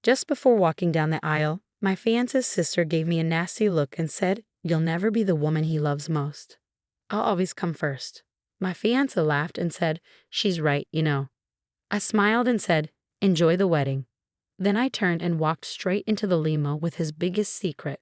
Just before walking down the aisle, my fiancé's sister gave me a nasty look and said, "You'll never be the woman he loves most. I'll always come first." My fiancé laughed and said, "She's right, you know." I smiled and said, "Enjoy the wedding." Then I turned and walked straight into the limo with his biggest secret.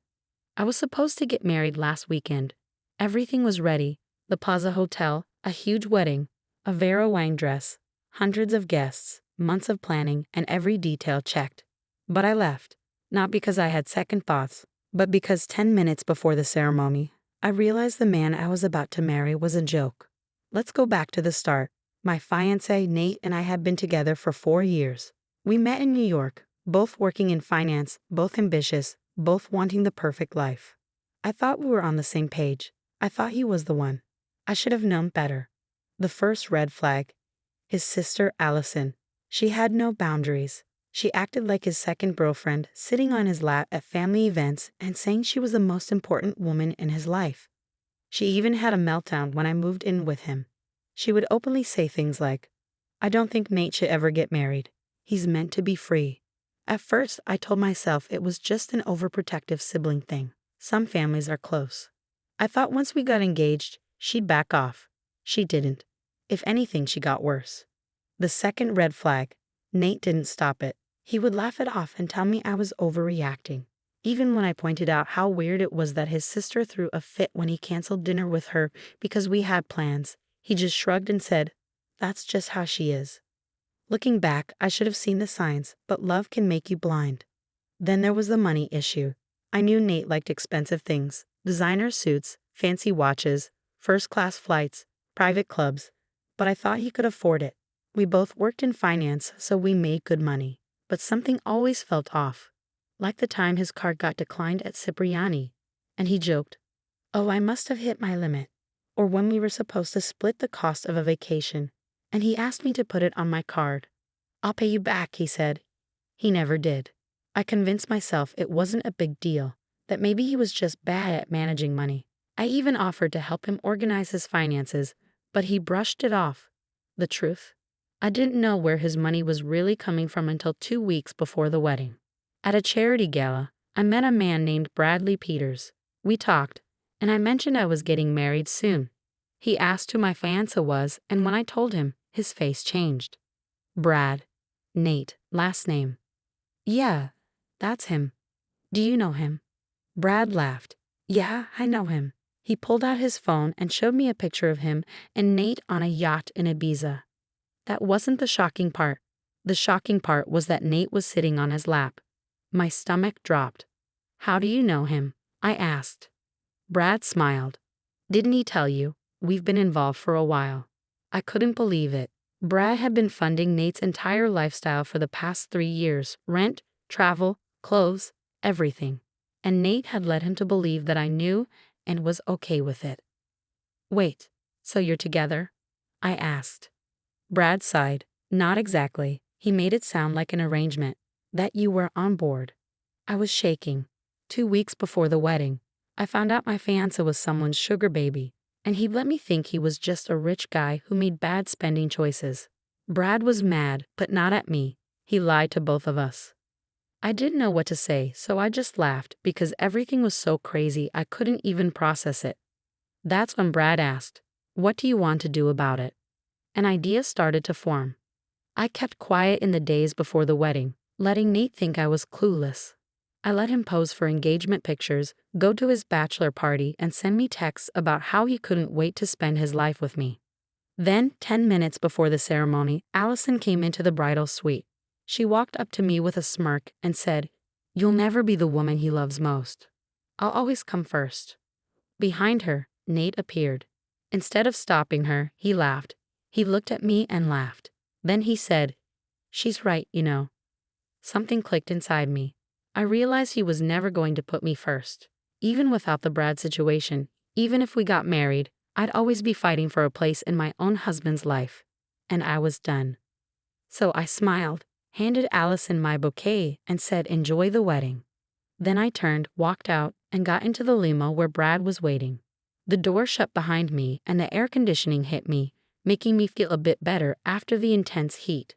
I was supposed to get married last weekend. Everything was ready: the Plaza Hotel, a huge wedding, a Vera Wang dress, hundreds of guests, months of planning, and every detail checked. But I left, not because I had second thoughts, but because 10 minutes before the ceremony, I realized the man I was about to marry was a joke. Let's go back to the start. My fiancé, Nate, and I had been together for 4 years. We met in New York, both working in finance, both ambitious, both wanting the perfect life. I thought we were on the same page. I thought he was the one. I should have known better. The first red flag. His sister, Allison. She had no boundaries. She acted like his second girlfriend, sitting on his lap at family events and saying she was the most important woman in his life. She even had a meltdown when I moved in with him. She would openly say things like, "I don't think Nate should ever get married. He's meant to be free." At first, I told myself it was just an overprotective sibling thing. Some families are close. I thought once we got engaged, she'd back off. She didn't. If anything, she got worse. The second red flag. Nate didn't stop it. He would laugh it off and tell me I was overreacting. Even when I pointed out how weird it was that his sister threw a fit when he canceled dinner with her because we had plans, he just shrugged and said, "That's just how she is." Looking back, I should have seen the signs, but love can make you blind. Then there was the money issue. I knew Nate liked expensive things: designer suits, fancy watches, first-class flights, private clubs, but I thought he could afford it. We both worked in finance, so we made good money. But something always felt off. Like the time his card got declined at Cipriani, and he joked, "Oh, I must have hit my limit." Or when we were supposed to split the cost of a vacation, and he asked me to put it on my card. "I'll pay you back," he said. He never did. I convinced myself it wasn't a big deal, that maybe he was just bad at managing money. I even offered to help him organize his finances, but he brushed it off. The truth? I didn't know where his money was really coming from until 2 weeks before the wedding. At a charity gala, I met a man named Bradley Peters. We talked, and I mentioned I was getting married soon. He asked who my fiancé was, and when I told him, his face changed. "Brad. Nate, last name." "Yeah, that's him. Do you know him?" Brad laughed. "Yeah, I know him." He pulled out his phone and showed me a picture of him and Nate on a yacht in Ibiza. That wasn't the shocking part. The shocking part was that Nate was sitting on his lap. My stomach dropped. "How do you know him?" I asked. Brad smiled. "Didn't he tell you? We've been involved for a while." I couldn't believe it. Brad had been funding Nate's entire lifestyle for the past 3 years: rent, travel, clothes, everything. And Nate had led him to believe that I knew and was okay with it. "Wait, so you're together?" I asked. Brad sighed. "Not exactly. He made it sound like an arrangement, that you were on board." I was shaking. 2 weeks before the wedding, I found out my fiancé was someone's sugar baby, and he'd let me think he was just a rich guy who made bad spending choices. Brad was mad, but not at me. He lied to both of us. I didn't know what to say, so I just laughed because everything was so crazy I couldn't even process it. That's when Brad asked, "What do you want to do about it?" An idea started to form. I kept quiet in the days before the wedding, letting Nate think I was clueless. I let him pose for engagement pictures, go to his bachelor party, and send me texts about how he couldn't wait to spend his life with me. Then, 10 minutes before the ceremony, Allison came into the bridal suite. She walked up to me with a smirk and said, "You'll never be the woman he loves most. I'll always come first." Behind her, Nate appeared. Instead of stopping her, he laughed. He looked at me and laughed. Then he said, "She's right, you know." Something clicked inside me. I realized he was never going to put me first. Even without the Brad situation, even if we got married, I'd always be fighting for a place in my own husband's life. And I was done. So I smiled, handed Allison my bouquet, and said, "Enjoy the wedding." Then I turned, walked out, and got into the limo where Brad was waiting. The door shut behind me and the air conditioning hit me, making me feel a bit better after the intense heat.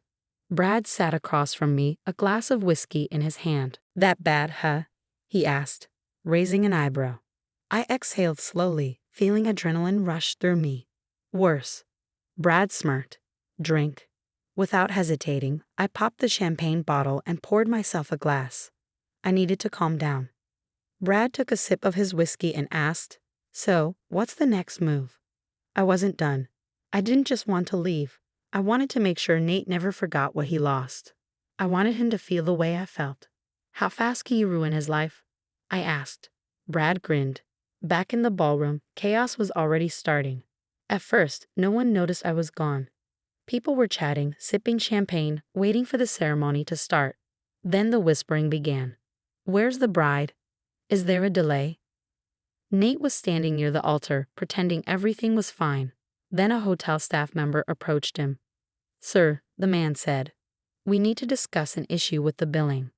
Brad sat across from me, a glass of whiskey in his hand. That bad, huh? He asked, raising an eyebrow. I exhaled slowly, feeling adrenaline rush through me. Worse. Brad smirked. Drink. Without hesitating, I popped the champagne bottle and poured myself a glass. I needed to calm down. Brad took a sip of his whiskey and asked, "So, what's the next move?" I wasn't done. I didn't just want to leave. I wanted to make sure Nate never forgot what he lost. I wanted him to feel the way I felt. How fast can you ruin his life? I asked. Brad grinned. Back in the ballroom, chaos was already starting. At first, no one noticed I was gone. People were chatting, sipping champagne, waiting for the ceremony to start. Then the whispering began. Where's the bride? Is there a delay? Nate was standing near the altar, pretending everything was fine. Then a hotel staff member approached him. Sir, the man said, we need to discuss an issue with the billing.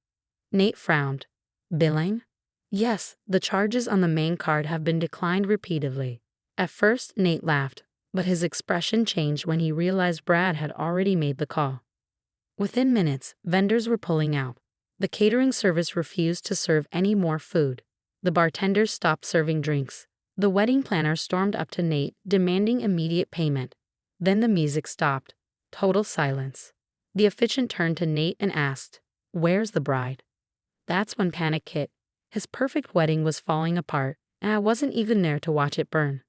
Nate frowned. Billing? Yes, the charges on the main card have been declined repeatedly. At first, Nate laughed, but his expression changed when he realized Brad had already made the call. Within minutes, vendors were pulling out. The catering service refused to serve any more food. The bartenders stopped serving drinks. The wedding planner stormed up to Nate, demanding immediate payment. Then the music stopped. Total silence. The officiant turned to Nate and asked, "Where's the bride?" That's when panic hit. His perfect wedding was falling apart, and I wasn't even there to watch it burn.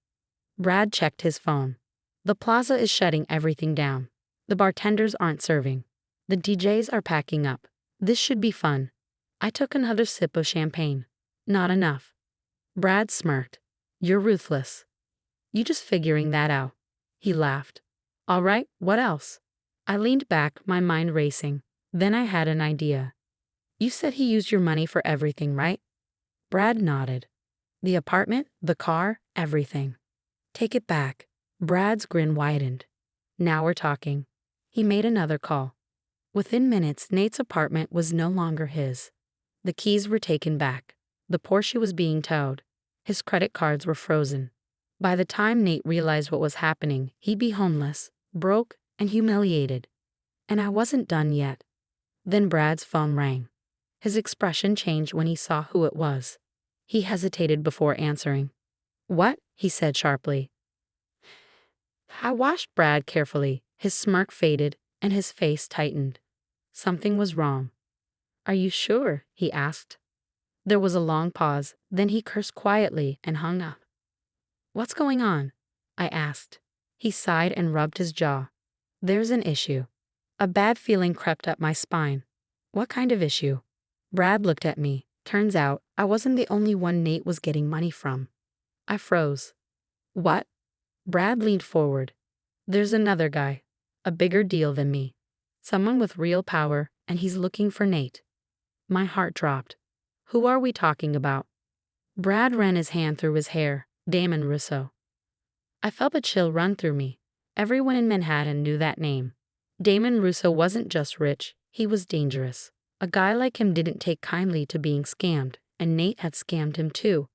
Brad checked his phone. The plaza is shutting everything down. The bartenders aren't serving. The DJs are packing up. This should be fun. I took another sip of champagne. Not enough. Brad smirked. You're ruthless. You just figuring that out. He laughed. All right, what else? I leaned back, my mind racing. Then I had an idea. You said he used your money for everything, right? Brad nodded. The apartment, the car, everything. Take it back. Brad's grin widened. Now we're talking. He made another call. Within minutes, Nate's apartment was no longer his. The keys were taken back. The Porsche was being towed. His credit cards were frozen. By the time Nate realized what was happening, he'd be homeless, broke, and humiliated. And I wasn't done yet. Then Brad's phone rang. His expression changed when he saw who it was. He hesitated before answering. What? He said sharply. I watched Brad carefully. His smirk faded, and his face tightened. Something was wrong. Are you sure? He asked. There was a long pause, then he cursed quietly and hung up. What's going on? I asked. He sighed and rubbed his jaw. There's an issue. A bad feeling crept up my spine. What kind of issue? Brad looked at me. Turns out, I wasn't the only one Nate was getting money from. I froze. What? Brad leaned forward. There's another guy. A bigger deal than me. Someone with real power, and he's looking for Nate. My heart dropped. Who are we talking about? Brad ran his hand through his hair. Damon Russo. I felt a chill run through me. Everyone in Manhattan knew that name. Damon Russo wasn't just rich, he was dangerous. A guy like him didn't take kindly to being scammed, and Nate had scammed him too.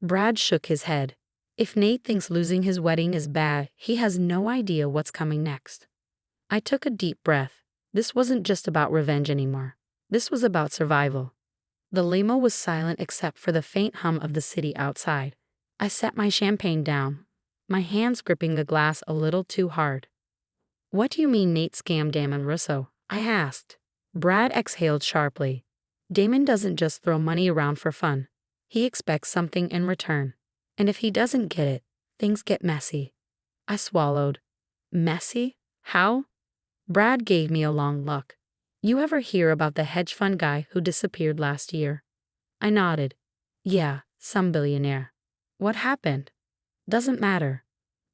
Brad shook his head. If Nate thinks losing his wedding is bad, he has no idea what's coming next. I took a deep breath. This wasn't just about revenge anymore. This was about survival. The limo was silent except for the faint hum of the city outside. I set my champagne down, my hands gripping the glass a little too hard. What do you mean Nate scammed Damon Russo? I asked. Brad exhaled sharply. Damon doesn't just throw money around for fun. He expects something in return. And if he doesn't get it, things get messy. I swallowed. Messy? How? Brad gave me a long look. You ever hear about the hedge fund guy who disappeared last year? I nodded. Yeah, some billionaire. What happened? Doesn't matter.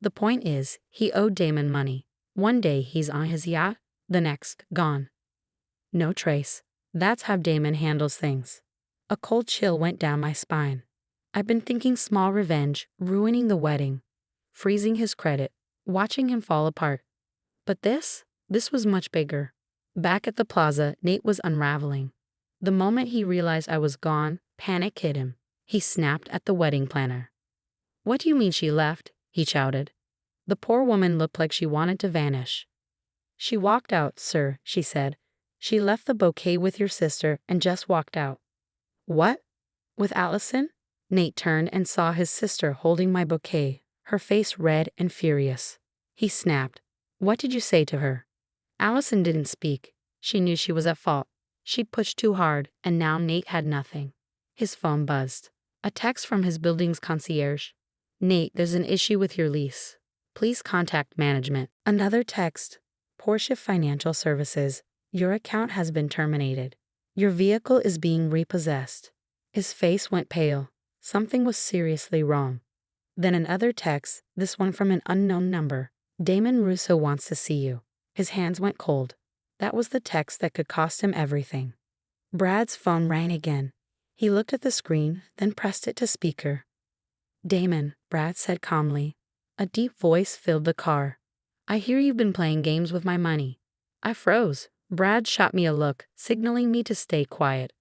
The point is, he owed Damon money. One day he's on his yacht, the next, gone. No trace. That's how Damon handles things. A cold chill went down my spine. I've been thinking small revenge, ruining the wedding, freezing his credit, watching him fall apart. But this was much bigger. Back at the plaza, Nate was unraveling. The moment he realized I was gone, panic hit him. He snapped at the wedding planner. What do you mean she left? He shouted. The poor woman looked like she wanted to vanish. She walked out, sir, she said. She left the bouquet with your sister and just walked out. What? With Allison? Nate turned and saw his sister holding my bouquet, her face red and furious. He snapped. What did you say to her? Allison didn't speak. She knew she was at fault. She'd pushed too hard, and now Nate had nothing. His phone buzzed. A text from his building's concierge. Nate, there's an issue with your lease. Please contact management. Another text. Porsche Financial Services. Your account has been terminated. Your vehicle is being repossessed. His face went pale. Something was seriously wrong. Then another text, this one from an unknown number. Damon Russo wants to see you. His hands went cold. That was the text that could cost him everything. Brad's phone rang again. He looked at the screen, then pressed it to speaker. Damon, Brad said calmly. A deep voice filled the car. I hear you've been playing games with my money. I froze. Brad shot me a look, signaling me to stay quiet.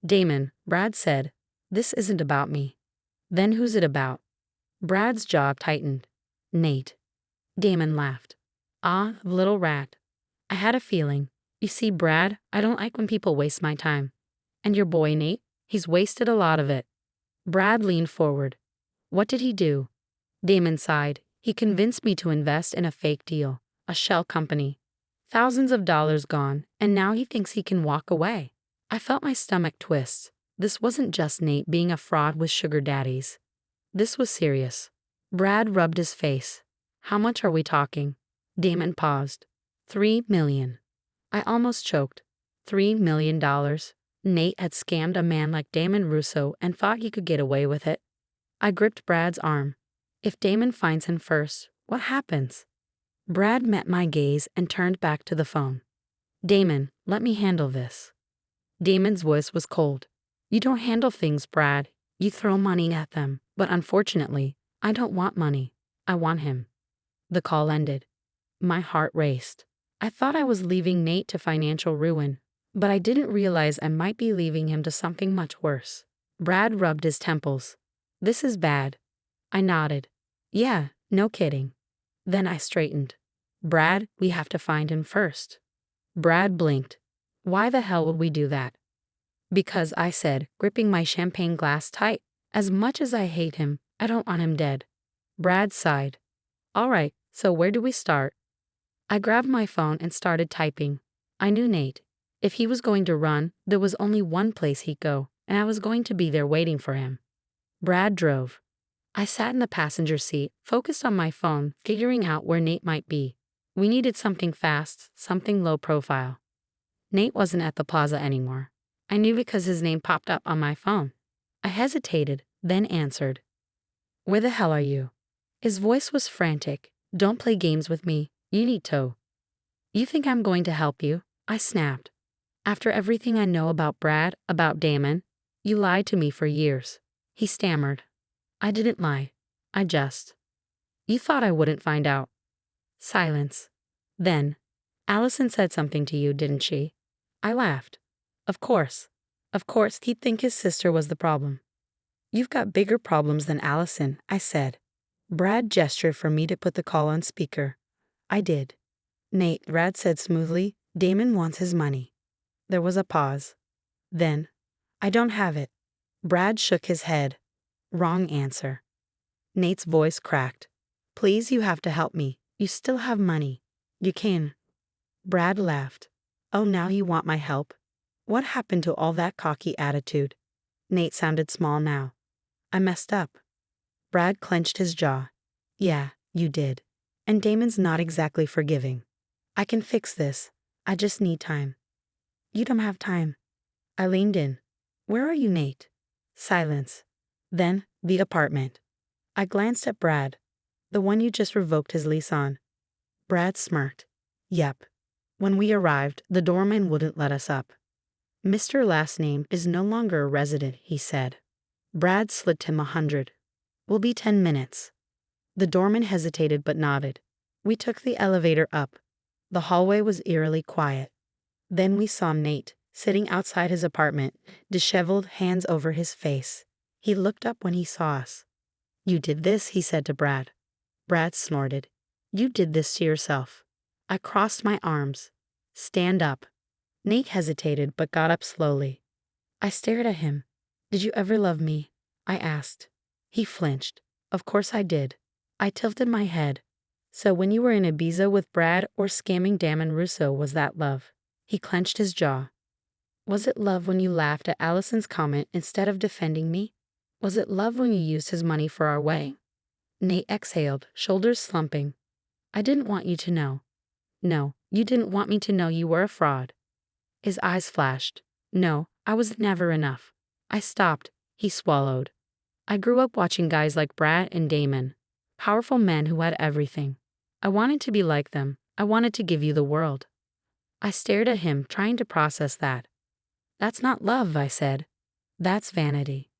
Damon, Brad said, this isn't about me. Then who's it about? Brad's jaw tightened. Nate. Damon laughed. Ah, little rat. I had a feeling. You see, Brad, I don't like when people waste my time. And your boy, Nate, he's wasted a lot of it. Brad leaned forward. What did he do? Damon sighed. He convinced me to invest in a fake deal, a shell company. Thousands of dollars gone, and now he thinks he can walk away. I felt my stomach twist. This wasn't just Nate being a fraud with sugar daddies. This was serious. Brad rubbed his face. How much are we talking? Damon paused. $3 million. I almost choked. $3 million. Nate had scammed a man like Damon Russo and thought he could get away with it. I gripped Brad's arm. If Damon finds him first, what happens? Brad met my gaze and turned back to the phone. Damon, let me handle this. Damon's voice was cold. You don't handle things, Brad. You throw money at them. But unfortunately, I don't want money. I want him. The call ended. My heart raced. I thought I was leaving Nate to financial ruin, but I didn't realize I might be leaving him to something much worse. Brad rubbed his temples. This is bad. I nodded. Yeah, no kidding. Then I straightened. Brad, we have to find him first. Brad blinked. Why the hell would we do that? Because, I said, gripping my champagne glass tight. As much as I hate him, I don't want him dead. Brad sighed. All right, so where do we start? I grabbed my phone and started typing. I knew Nate. If he was going to run, there was only one place he'd go, and I was going to be there waiting for him. Brad drove. I sat in the passenger seat, focused on my phone, figuring out where Nate might be. We needed something fast, something low profile. Nate wasn't at the plaza anymore. I knew because his name popped up on my phone. I hesitated, then answered. Where the hell are you? His voice was frantic. Don't play games with me. You need to. You think I'm going to help you? I snapped. After everything I know about Brad, about Damon, you lied to me for years. He stammered. I didn't lie. I just. You thought I wouldn't find out. Silence. Then, Allison said something to you, didn't she? I laughed. Of course. Of course, he'd think his sister was the problem. You've got bigger problems than Allison, I said. Brad gestured for me to put the call on speaker. I did. Nate, Brad said smoothly, Damon wants his money. There was a pause. Then, I don't have it. Brad shook his head. Wrong answer. Nate's voice cracked. Please, you have to help me. You still have money. You can. Brad laughed. Oh, now you want my help? What happened to all that cocky attitude? Nate sounded small now. I messed up. Brad clenched his jaw. Yeah, you did. And Damon's not exactly forgiving. I can fix this. I just need time. You don't have time. I leaned in. Where are you, Nate? Silence. Then, the apartment. I glanced at Brad. The one you just revoked his lease on. Brad smirked. Yep. When we arrived, the doorman wouldn't let us up. Mr. Last Name is no longer a resident, he said. Brad slipped him 100. We'll be 10 minutes. The doorman hesitated but nodded. We took the elevator up. The hallway was eerily quiet. Then we saw Nate, sitting outside his apartment, disheveled, hands over his face. He looked up when he saw us. You did this, he said to Brad. Brad snorted. You did this to yourself. I crossed my arms. Stand up. Nate hesitated but got up slowly. I stared at him. Did you ever love me? I asked. He flinched. Of course I did. I tilted my head. So when you were in Ibiza with Brad or scamming Damon Russo, was that love? He clenched his jaw. Was it love when you laughed at Allison's comment instead of defending me? Was it love when you used his money for our wedding? Nate exhaled, shoulders slumping. I didn't want you to know. No, you didn't want me to know you were a fraud. His eyes flashed. No, I was never enough. I stopped. He swallowed. I grew up watching guys like Brad and Damon. Powerful men who had everything. I wanted to be like them. I wanted to give you the world. I stared at him, trying to process that. That's not love, I said. That's vanity.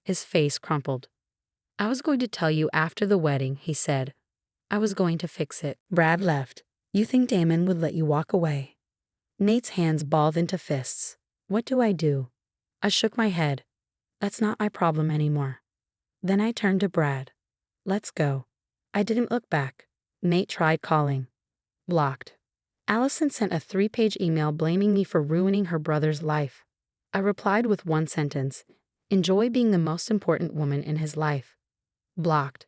His face crumpled. I was going to tell you after the wedding, he said. I was going to fix it. Brad left. You think Damon would let you walk away? Nate's hands balled into fists. What do I do? I shook my head. That's not my problem anymore. Then I turned to Brad. Let's go. I didn't look back. Nate tried calling. Blocked. Allison sent a 3-page email blaming me for ruining her brother's life. I replied with one sentence. Enjoy being the most important woman in his life. Blocked.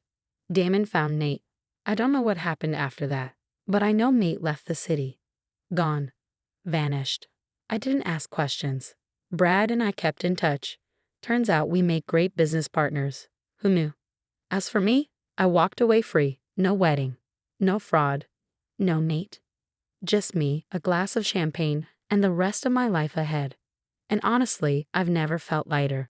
Damon found Nate. I don't know what happened after that, but I know Nate left the city. Gone. Vanished. I didn't ask questions. Brad and I kept in touch. Turns out we make great business partners. Who knew? As for me, I walked away free. No wedding. No fraud. No Nate. Just me, a glass of champagne, and the rest of my life ahead. And honestly, I've never felt lighter.